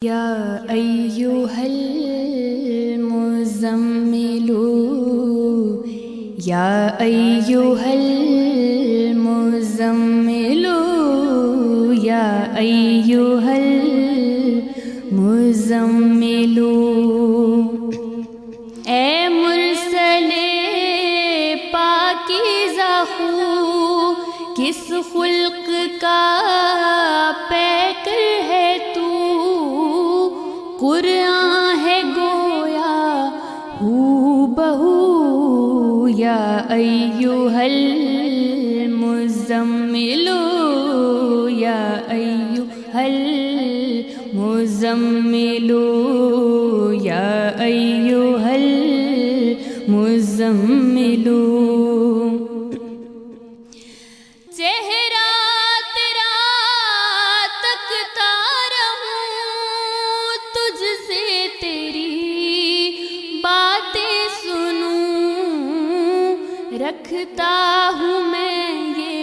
یا ایھا المزمل یا ایھا المزمل یا ایھا المزمل اے مرسل پاکیزہ خو کس خلق کا پیکر ہے تو قرآن ہے گویا ہو بہو یا ایھا المزمل یا ایھا المزمل یا ایھا المزمل چہرہ تیرا تکتا رہوں تجھ سے تیری باتیں سنوں رکھتا ہوں میں یہ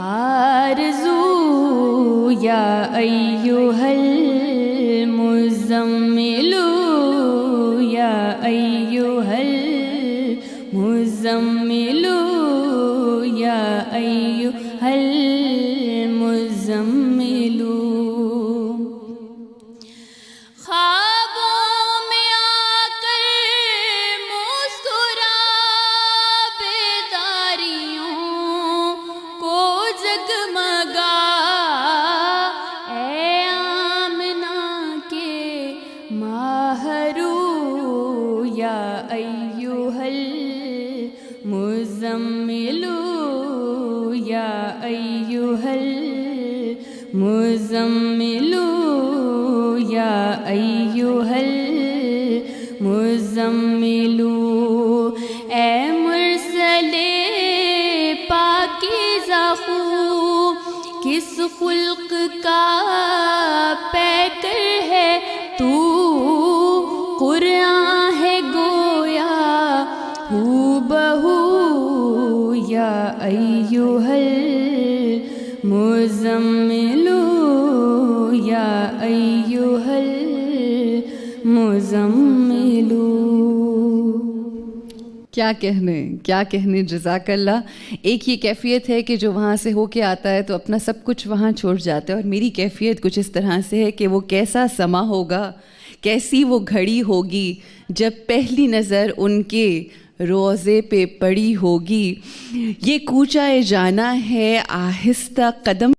آرزو یا ایھا المزمل یا ایھا المزمل یا ایھا المزمل خوابوں میں آ کر مسکرا بیداریوں کو جگمگا اے آمنہ کے ماہرو یا ایھا المزمل یا ایھا المزمل یا ایھا المزمل اے مرسل پاکیزہ خو کس خلق کا پیکر ہے تو قرآن ہے گویا ہو بہو یا ایھا المزمل یا ایھا المزمل کیا کہنے جزاک اللہ. ایک یہ کیفیت ہے کہ جو وہاں سے ہو کے آتا ہے تو اپنا سب کچھ وہاں چھوڑ جاتا ہے، اور میری کیفیت کچھ اس طرح سے ہے کہ وہ کیسا سما ہوگا، کیسی وہ گھڑی ہوگی جب پہلی نظر ان کے روضے پہ پڑی ہوگی. یہ کوچہ جانا ہے آہستہ قدم